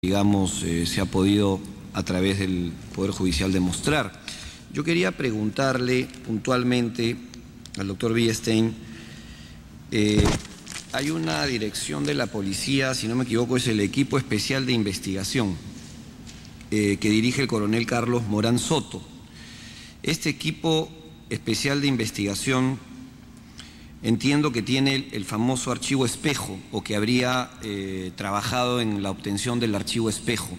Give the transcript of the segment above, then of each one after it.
digamos, se ha podido a través del Poder Judicial demostrar. Yo quería preguntarle puntualmente al doctor Villestein, hay una dirección de la policía, si no me equivoco, es el Equipo Especial de Investigación, que dirige el coronel Carlos Morán Soto. Este equipo especial de investigación entiendo que tiene el famoso archivo espejo, o que habría trabajado en la obtención del archivo espejo.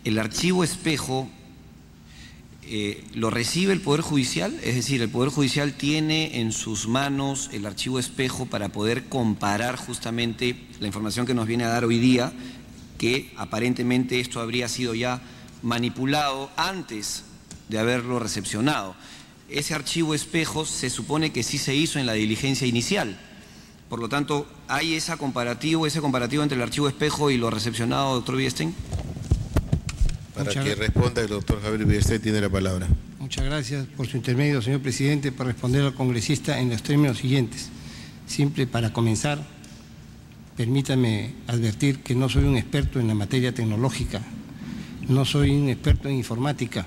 El archivo espejo lo recibe el Poder Judicial, es decir, el Poder Judicial tiene en sus manos el archivo espejo para poder comparar justamente la información que nos viene a dar hoy día, que aparentemente esto habría sido ya manipulado antes de haberlo recepcionado. Ese archivo espejo se supone que sí se hizo en la diligencia inicial. Por lo tanto, ¿hay ese comparativo entre el archivo espejo y lo recepcionado, doctor Villestein? Para que responda el doctor Javier Villestein, tiene la palabra. Muchas gracias por su intermedio, señor presidente, para responder al congresista en los términos siguientes. Siempre para comenzar, permítame advertir que no soy un experto en la materia tecnológica, no soy un experto en informática,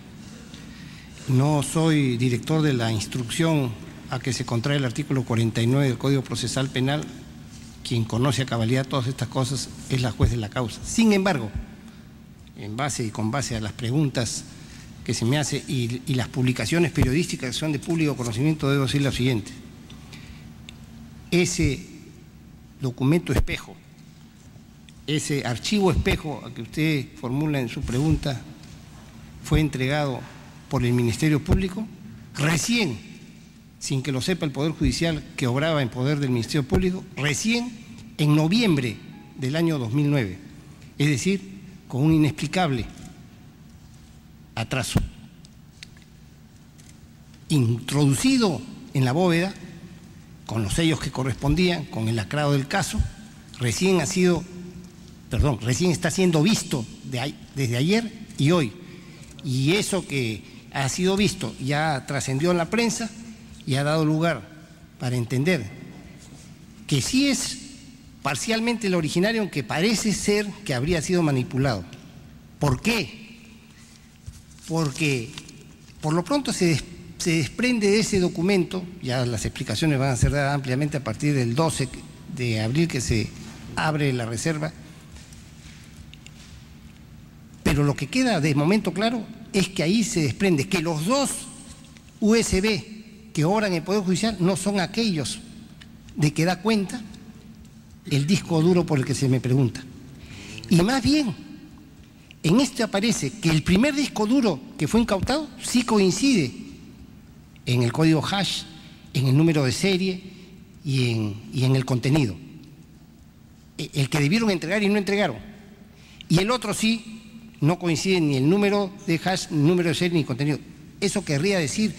no soy director de la instrucción a que se contrae el artículo 49 del Código Procesal Penal. Quien conoce a cabalidad todas estas cosas es la juez de la causa. Sin embargo, con base a las preguntas que se me hace y las publicaciones periodísticas que son de público conocimiento, debo decir lo siguiente. Ese documento espejo, ese archivo espejo a que usted formula en su pregunta, fue entregado por el Ministerio Público recién, sin que lo sepa el Poder Judicial que obraba en poder del Ministerio Público, recién en noviembre del año 2009, es decir, con un inexplicable atraso. Introducido en la bóveda, con los sellos que correspondían, con el lacrado del caso, recién está siendo visto desde ayer y hoy. Y eso que ha sido visto ya trascendió en la prensa y ha dado lugar para entender que sí es parcialmente el originario, aunque parece ser que habría sido manipulado. ¿Por qué? Porque por lo pronto se desprende de ese documento, ya las explicaciones van a ser dadas ampliamente a partir del 12 de abril que se abre la reserva, pero lo que queda de momento claro es que ahí se desprende que los dos USB que obran en el Poder Judicial no son aquellos de que da cuenta el disco duro por el que se me pregunta. Y más bien, en este aparece que el primer disco duro que fue incautado sí coincide en el código hash, en el número de serie y en el contenido. El que debieron entregar y no entregaron. Y el otro sí no coincide ni el número de hash, ni el número de serie, ni el contenido. Eso querría decir,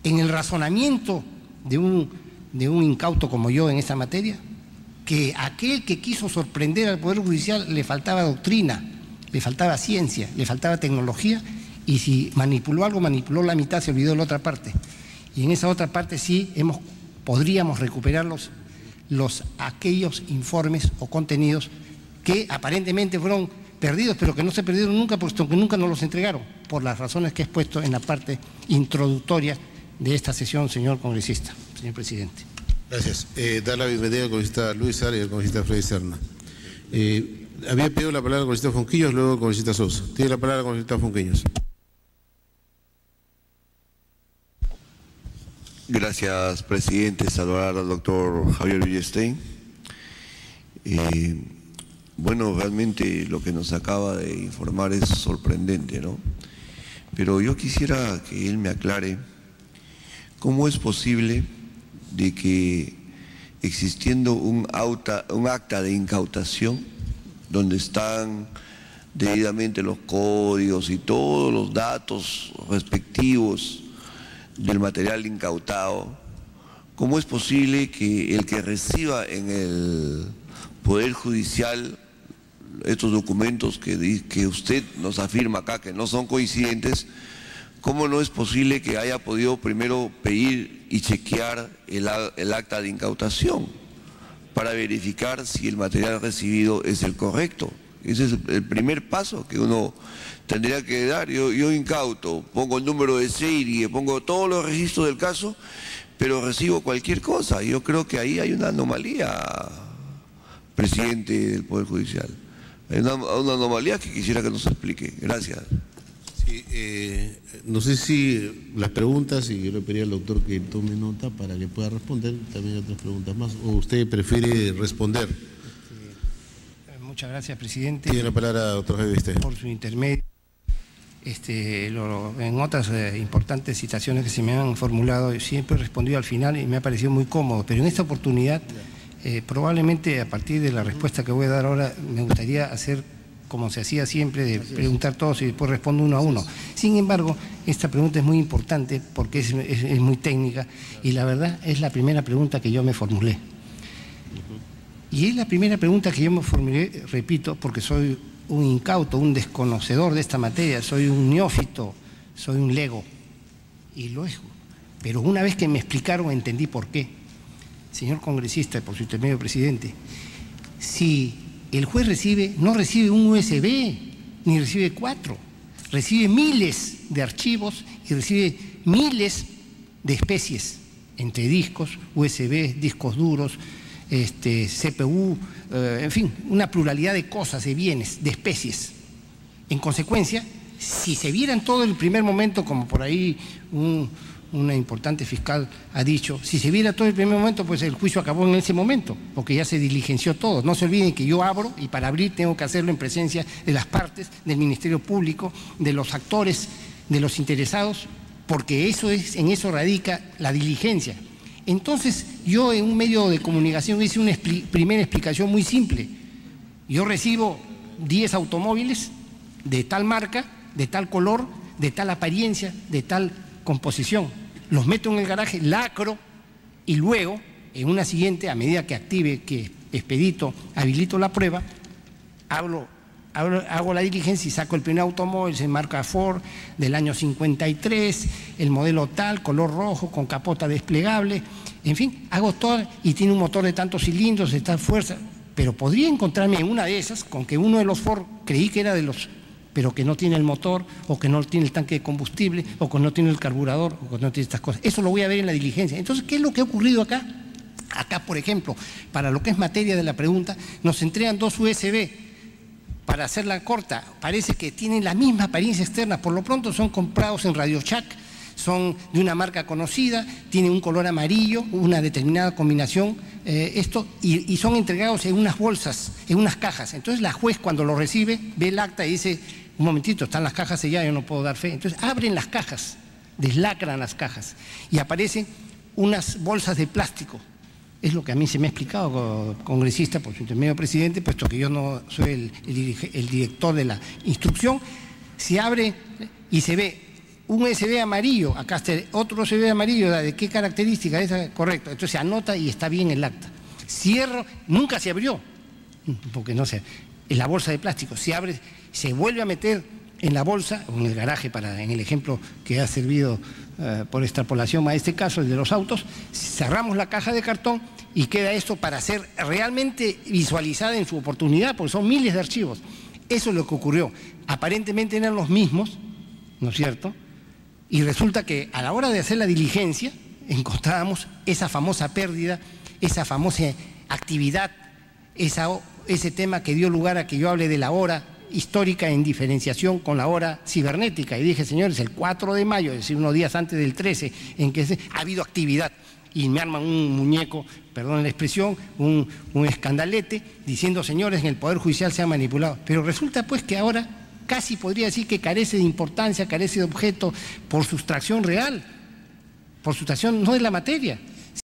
en el razonamiento de un incauto como yo en esta materia, que aquel que quiso sorprender al Poder Judicial le faltaba doctrina, le faltaba ciencia, le faltaba tecnología, y si manipuló algo, manipuló la mitad, se olvidó de la otra parte. Y en esa otra parte sí podríamos recuperar aquellos informes o contenidos que aparentemente fueron perdidos, pero que no se perdieron nunca, puesto que nunca nos los entregaron, por las razones que he expuesto en la parte introductoria de esta sesión, señor congresista, señor presidente. Gracias. Da la bienvenida al congresista Luis Ara y al congresista Freddy Serna. Había pedido la palabra al congresista Fonquillos, luego el congresista Sosa. Tiene la palabra el congresista Fonquillos. Gracias, presidente. Saludar al doctor Javier Villestein. Bueno, realmente lo que nos acaba de informar es sorprendente, ¿no? Pero yo quisiera que él me aclare cómo es posible de que, existiendo un acta de incautación donde están debidamente los códigos y todos los datos respectivos del material incautado, ¿cómo es posible que el que reciba en el Poder Judicial estos documentos que usted nos afirma acá que no son coincidentes, cómo no es posible que haya podido primero pedir y chequear el acta de incautación para verificar si el material recibido es el correcto? Ese es el primer paso que uno tendría que dar. Yo incauto, pongo el número de serie, pongo todos los registros del caso, pero recibo cualquier cosa. Yo creo que ahí hay una anomalía, presidente del Poder Judicial. Hay una anomalía que quisiera que nos explique. Gracias. Sí, no sé si las preguntas, y yo le pediría al doctor que tome nota para que pueda responder, también hay otras preguntas más, o usted prefiere responder. Muchas gracias, presidente. Tiene la palabra, doctor Javier Viste. Por su intermedio. En otras importantes citaciones que se me han formulado, siempre he respondido al final y me ha parecido muy cómodo, pero en esta oportunidad, probablemente a partir de la respuesta que voy a dar ahora, me gustaría hacer como se hacía siempre, de preguntar todos y después respondo uno a uno. Sin embargo, esta pregunta es muy importante porque es muy técnica y la verdad es la primera pregunta que yo me formulé. Y es la primera pregunta que yo me formulé, repito, porque soy un incauto, un desconocedor de esta materia, soy un neófito, soy un lego, y lo es. Pero una vez que me explicaron, entendí por qué. Señor congresista, por su intermedio, presidente, si el juez no recibe un USB, ni recibe 4, recibe miles de archivos y recibe miles de especies, entre discos, USB, discos duros, CPU, en fin, una pluralidad de cosas, de bienes, de especies. En consecuencia, si se viera en todo el primer momento, como por ahí una importante fiscal ha dicho, si se viera todo el primer momento, pues el juicio acabó en ese momento, porque ya se diligenció todo. No se olviden que yo abro y para abrir tengo que hacerlo en presencia de las partes, del Ministerio Público, de los actores, de los interesados, porque en eso radica la diligencia. Entonces, yo en un medio de comunicación hice una primera explicación muy simple. Yo recibo 10 automóviles de tal marca, de tal color, de tal apariencia, de tal composición. Los meto en el garaje, lacro y luego, en una siguiente, a medida que active, que expedito, habilito la prueba, hago la diligencia y saco el primer automóvil, se marca Ford, del año 53, el modelo tal, color rojo, con capota desplegable, en fin, hago todo y tiene un motor de tantos cilindros, de tal fuerza, pero podría encontrarme en una de esas con que uno de los Ford creí que era de los, pero que no tiene el motor, o que no tiene el tanque de combustible, o que no tiene el carburador, o que no tiene estas cosas. Eso lo voy a ver en la diligencia. Entonces, ¿qué es lo que ha ocurrido acá? Acá, por ejemplo, para lo que es materia de la pregunta, nos entregan 2 USB. Para hacerla corta, parece que tienen la misma apariencia externa, por lo pronto son comprados en Radio Shack, son de una marca conocida, tienen un color amarillo, una determinada combinación, y son entregados en unas bolsas, en unas cajas. Entonces la juez cuando lo recibe, ve el acta y dice, un momentito, están las cajas selladas, yo no puedo dar fe. Entonces abren las cajas, deslacran las cajas y aparecen unas bolsas de plástico. Es lo que a mí se me ha explicado, congresista, por su intermedio, presidente, puesto que yo no soy el director de la instrucción. Se abre y se ve un USB amarillo, acá está otro USB amarillo, ¿de qué característica? Esa, correcto, entonces se anota y está bien el acta. Cierro, nunca se abrió, porque no sé, en la bolsa de plástico, se abre, se vuelve a meter en la bolsa, o en el garaje, en el ejemplo que ha servido por extrapolación a este caso, el de los autos, cerramos la caja de cartón y queda esto para ser realmente visualizada en su oportunidad, porque son miles de archivos. Eso es lo que ocurrió. Aparentemente eran los mismos, ¿no es cierto? Y resulta que a la hora de hacer la diligencia encontrábamos esa famosa pérdida, esa famosa actividad, ese tema que dio lugar a que yo hable de la hora histórica en diferenciación con la hora cibernética. Y dije, señores, el 4 de mayo, es decir, unos días antes del 13, en que ha habido actividad. Y me arman un muñeco, perdón la expresión, un escandalete, diciendo, señores, en el Poder Judicial se ha manipulado. Pero resulta pues que ahora casi podría decir que carece de importancia, carece de objeto por sustracción real, por sustracción no de la materia.